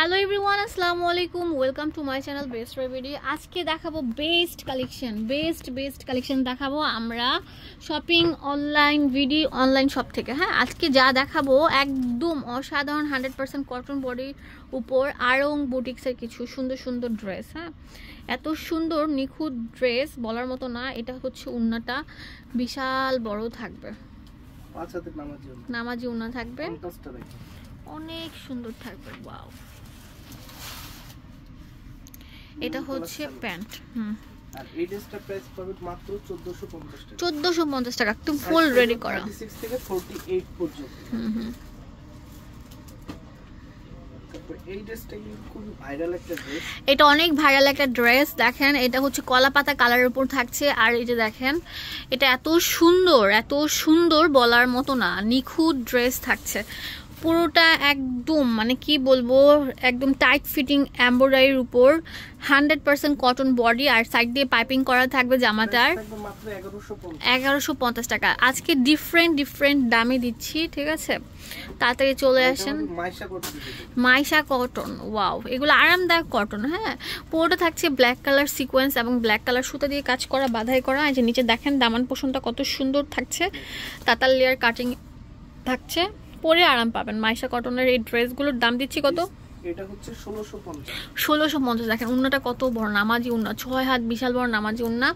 Hello everyone, আসসালামু আলাইকুম, welcome to my channel best রেভিডি। আজকে দেখাবো বেস্ট কালেকশন দেখাবো আমরা শপিং অনলাইন অনলাইন শপ থেকে। হ্যাঁ, আজকে যা দেখাবো একদম অসাধারণ 100% কটন বডির উপর আড়ং বুটিক্সের কিছু সুন্দর সুন্দর ড্রেস। হ্যাঁ, এত সুন্দর নিখুঁত ড্রেস বলার মতো না। এটা হচ্ছে উন্নাটা বিশাল বড় থাকবে, নামাজি উন্না থাকবে, অনেক সুন্দর থাকবে। ওয়াও, এটা হচ্ছে প্যান্ট। আর এই ড্রেসটা প্রাইস পড়বে মাত্র 1450 টাকা। 1450 টাকা, একদম ফুল রেডি করা, 36 থেকে 48 পর্যন্ত। তারপর এই ড্রেসটা কিন্তু খুব ভাইরাল একটা ড্রেস। এটা অনেক ভাইরাল একটা ড্রেস। দেখেন, এটা হচ্ছে কলা পাতা কালারের উপর থাকছে। আর এই যে দেখেন, এটা এত সুন্দর বলার মতো না, নিখুঁত ড্রেস থাকছে পুরোটা। একদম মানে কি বলবো, একদম টাইট ফিটিং এমব্রয়ডারির উপর 100% কটন বডি, আর সাইড দিয়ে পাইপিং করা থাকবে জামাটার। 1150 টাকা। আজকে ডিফারেন্ট দামে দিচ্ছি, ঠিক আছে? তাড়াতাড়ি চলে আসেন। মাইশা কটন, ওয়াও, এগুলো আরামদায়ক কটন। হ্যাঁ, পুরোটা থাকছে ব্ল্যাক কালার সিকোয়েন্স এবং ব্ল্যাক কালার সুতা দিয়ে কাজ করা, বাঁধাই করা। এই যে নিচে দেখেন দামান পোষণটা কত সুন্দর থাকছে, তাতাল লেয়ার কাটিং থাকছে, পরে আরাম পাবেন। মাইশা কটনের এই ড্রেসগুলোর দাম দিচ্ছি কত? এটা হচ্ছে 1650। 1650। দেখেন উন্নাটা কত বড়, নামাজি উন্না, 6 হাত, বিশাল বড় নামাজি উন্না,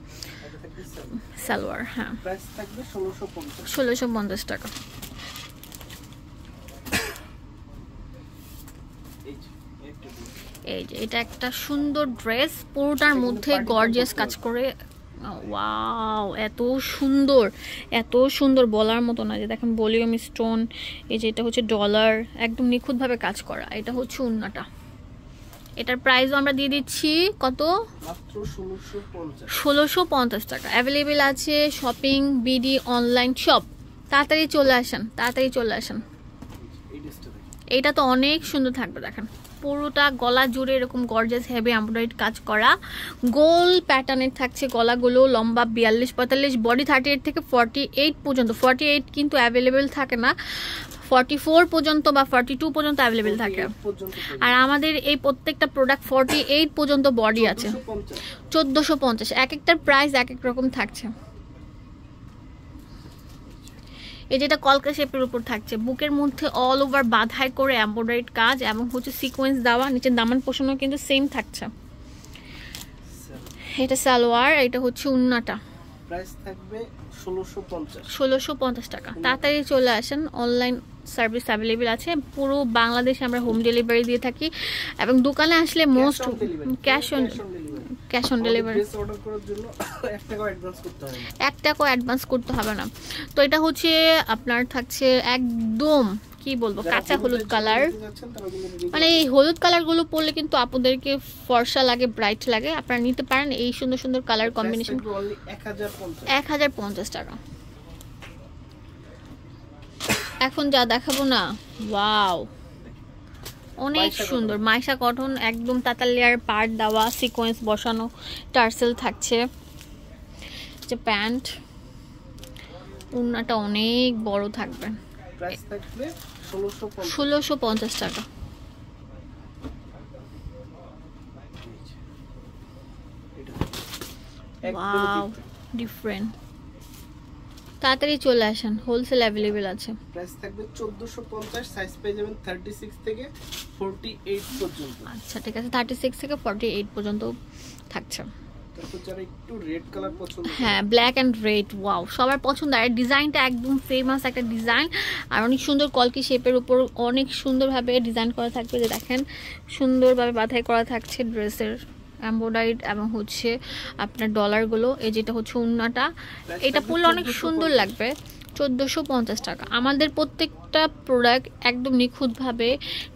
সালোয়ার। হ্যাঁ, প্রাইস থাকবে 1650। 1650 টাকা। এই যে এটা একটা সুন্দর ড্রেস, পুরোটার মধ্যে গর্জিয়াস কাজ করে। ওয়াও, এত সুন্দর বলার মতো না। যে দেখেন ভলিউম স্টোন, এই যে এটা হচ্ছে ডলার, একদম নিখুঁতভাবে কাজ করা। এটা হচ্ছে উন্নাটা। এটার প্রাইসও আমরা দিয়ে দিচ্ছি কত? মাত্র 1650 টাকা। অ্যাভেলেবেল আছে শপিং বিডি অনলাইন শপ। তাড়াতাড়ি চলে আসেন। এইটা তো অনেক সুন্দর থাকবে। দেখেন পুরোটা গলা জুড়ে এরকম গর্জিয়াস হেভি এমব্রয়ডারি কাজ করা, গোল প্যাটার্নের থাকছে গলাগুলো, লম্বা 42-45, বডি 38 থেকে 48 পর্যন্ত। 48 কিন্তু অ্যাভেলেবেল থাকে না, 44 পর্যন্ত বা 42 পর্যন্ত অ্যাভেলেবেল থাকে। আর আমাদের এই প্রত্যেকটা প্রোডাক্ট 48 পর্যন্ত বডি আছে। 1450। এক একটার প্রাইস এক এক রকম থাকছে। এই যেটা কলকা শেপের উপর থাকছে, বুকের মধ্যে অল ওভার বাঁধাই করে এমব্রয়ডারিড কাজ এবং হচ্ছে সিকোয়েন্স দেওয়া, নিচের দামান পোষণও কিন্তু সেম থাকছে। এটা সালোয়ার, এটা হচ্ছে উন্নাটা। প্রাইস থাকবে 1650 টাকা। তাড়াতাড়ি চলে আসেন। অনলাইন সার্ভিস অ্যাভেলেবেল আছে পুরো বাংলাদেশে, আমরা হোম ডেলিভারি দিয়ে থাকি। এবং দোকানে আসলে মোস্ট ক্যাশ অন ডেলিভারি, 1 টাকাও অ্যাডভান্স করতে হবে না। তো এটা হচ্ছে আপনার থাকছে একদম কি বলবো কাঁচা হলুদ কালার, মানে এই হলুদ কালারগুলো পরলে কিন্তু আপনাদেরকে ফর্সা লাগে, ব্রাইট লাগে। আপনারা নিতে পারেন এই সুন্দর সুন্দর কালার কম্বিনেশন। 1050 টাকা। এখন যা দেখাবো না, ওয়াও, অনেক সুন্দর মাইশা কটন, একদম তাতাল লেয়ার পার্ট দেওয়া, সিকোয়েন্স বসানো, টার্সেল থাকছে। যে প্যান্ট, উন্নাটা অনেক বড় থাকবে। প্রাইস থাকবে 1650 টাকা। Wow, different. তাড়াতাড়ি চলে আসেন, হোলসেল অ্যাভেলেবেল আছে। প্রাইস থাকবে 1450, সাইজ পেয়ে যাবেন 36 থেকে 48 পর্যন্ত। আচ্ছা, ঠিক আছে, 36 থেকে 48 পর্যন্ত থাকছে। তারপর যারা একটু রেড কালার পছন্দ, হ্যাঁ, ব্ল্যাক এন্ড রেড, ওয়াও, সবার পছন্দ। আর ডিজাইনটা একদম ফেমাস একটা ডিজাইন, আর অনেক সুন্দর কলকি শেপের উপর অনেক সুন্দরভাবে ডিজাইন করা থাকবে। যে দেখেন সুন্দরভাবে বাঁধাই করা থাকছে ড্রেসের এমব্রয়ডারিড এবং হচ্ছে আপনার ডলারগুলো। এই যেটা হচ্ছে উন্নাটা, এটা পরলে অনেক সুন্দর লাগবে। 1450 টাকা। আমাদের প্রত্যেকটা প্রোডাক্ট একদম নিখুঁতভাবে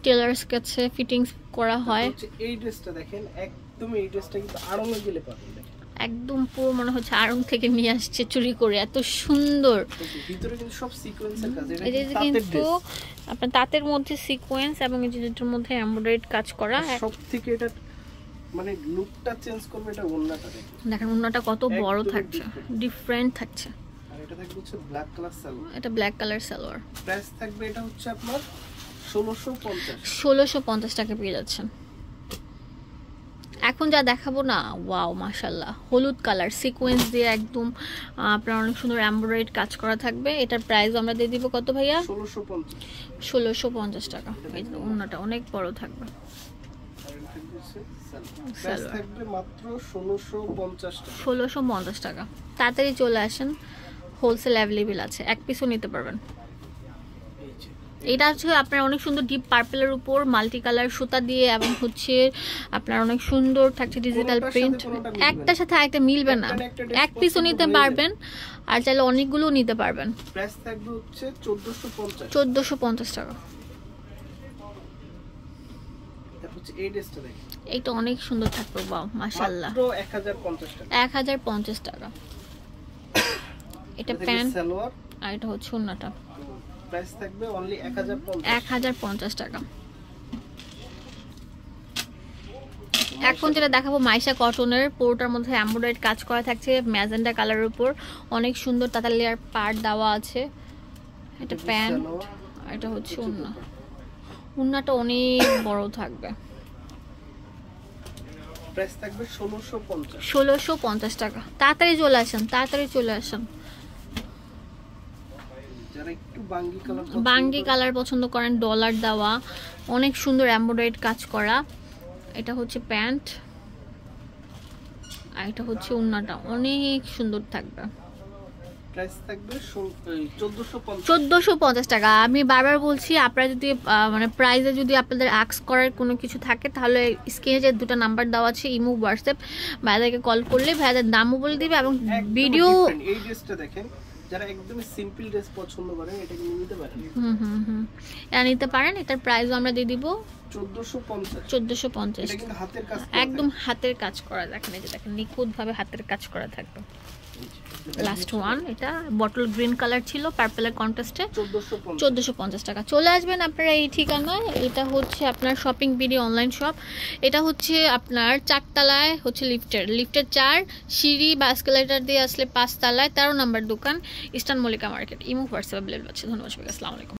টেলার্স কাছে ফিটিংস করা হয়। এই ড্রেসটা দেখেন, একদম এই ড্রেসটা কিন্তু আড়ংয়ে গেলে পাবেন, একদম পুরো মনে হচ্ছে আড়ং থেকে নিয়ে আসছে চুরি করে, এত সুন্দর। ভিতরে কিন্তু সব সিকোয়েন্সের কাজ। এই যে কিন্তু আপনার তাঁতের মধ্যে সিকোয়েন্স এবং এই যেটার মধ্যে এমব্রয়ডারিড কাজ করা। সবথেকে এটা মানে লুকটা চেঞ্জ করবে, এটা ওন্নাটা দেখেন উন্নাটা কত বড় থাকছে, ডিফারেন্ট থাকছে। আর এটা থাকবে হচ্ছে ব্ল্যাক কালার সালোয়ার। এটা ব্ল্যাক কালার সালোয়ার। প্রাইস থাকবে এটা হচ্ছে আপনার 1650 টাকা পেয়ে যাচ্ছেন। এখন যা দেখাবো না, ওয়াও মাশাআল্লাহ, হলুদ কালার সিকোয়েন্স দিয়ে একদম আপনার অনেক সুন্দর এমব্রয়ডারি কাজ করা থাকবে। এটার প্রাইস আমরা দিয়ে দিব কত ভাইয়া? 1650 টাকা। এই যে ওন্নাটা অনেক বড় থাকবে, থাকবে মাত্র 1650 টাকা। তাড়াতাড়ি চলে আসেন, হোলসেল অ্যাভেলেবেল আছে, এক পিসও নিতে পারবেন। এটা হচ্ছে আপনার অনেক সুন্দর ডিপ পার্পলের উপর মাল্টি কালার সুতা দিয়ে, এবং হচ্ছে আপনার অনেক সুন্দর থাকছে ডিজিটাল প্রিন্ট। একটার সাথে আরেকটা মিলবে না, এক পিসও নিতে পারবেন আর চাইলে অনেকগুলো নিতে পারবেন। প্রাইস থাকবে হচ্ছে 1450 টাকা। এইটা অনেক সুন্দর থাকবে, ওয়াও মাশাআল্লাহ, 1050 টাকা। এটা প্যান্ট আর এটা হচ্ছে ওন্নাটা, প্রাইস থাকবে অনলি 1050 টাকা। এখন যেটা দেখাবো মাইশা কটনের, পুরোটার মধ্যে এমব্রয়ডারি কাজ করা থাকছে ম্যাজেন্ডা কালারের উপর, অনেক সুন্দর তাতার লেয়ার পার্ট দেওয়া আছে। এটা প্যান্ট আর এটা হচ্ছে ওন্না, ওন্নাটা অনেক বড় থাকবে। প্রাইস থাকবে 1650 টাকা। তাড়াতাড়ি চলে আসেন, তাড়াতাড়ি চলে আসেন। যারা একটু বাঙ্গি কালার পছন্দ করেন, ডলার দেওয়া অনেক সুন্দর এমব্রয়ডারি কাজ করা। এটা হচ্ছে প্যান্ট আর এটা হচ্ছে ওন্নাটা, অনেক সুন্দর থাকবে। প্রাইস থাকবে 1450 টাকা। আমি বারবার বলছি, আপনারা যদি মানে প্রাইসে যদি আপনাদের আস্ক করার কোনো কিছু থাকে, তাহলে স্ক্রিনে যে দুটো নাম্বার দেওয়া আছে, ইমো হোয়াটসঅ্যাপ, ভাইয়াদেরকে কল করলে ভাইয়াদের দামও বলে দিবে এবং ভিডিও। এই ড্রেসটা দেখেন, যারা একদমই সিম্পল ড্রেস পছন্দ করেন এটা নিতে পারেন। এটা নিতে পারেন। এটার প্রাইসও আমরা দিয়ে দিব 1450। এটা কিন্তু হাতের কাজ, একদম হাতের কাজ করা। দেখেন এই যে দেখেন, নিখুঁত ভাবে হাতের কাজ করা থাকবে। লাস্ট ওয়ান, এটা বটল গ্রিন কালার ছিল পার্পলের কন্ট্রাস্টে, 1450 টাকা। চলে আসবেন আপনারা এই ঠিকানায়। এটা হচ্ছে আপনার শপিং বিডি অনলাইন শপ। এটা হচ্ছে আপনার 4 তলায় হচ্ছে লিফটের 4 সিঁড়ি বা এসকেলেটর দিয়ে আসলে 5 তলায় 13 নম্বর দোকান, eastern Mallika market. Imo WhatsApp available আছে। ধন্যবাদ সবাইকে, আসসালামু আলাইকুম।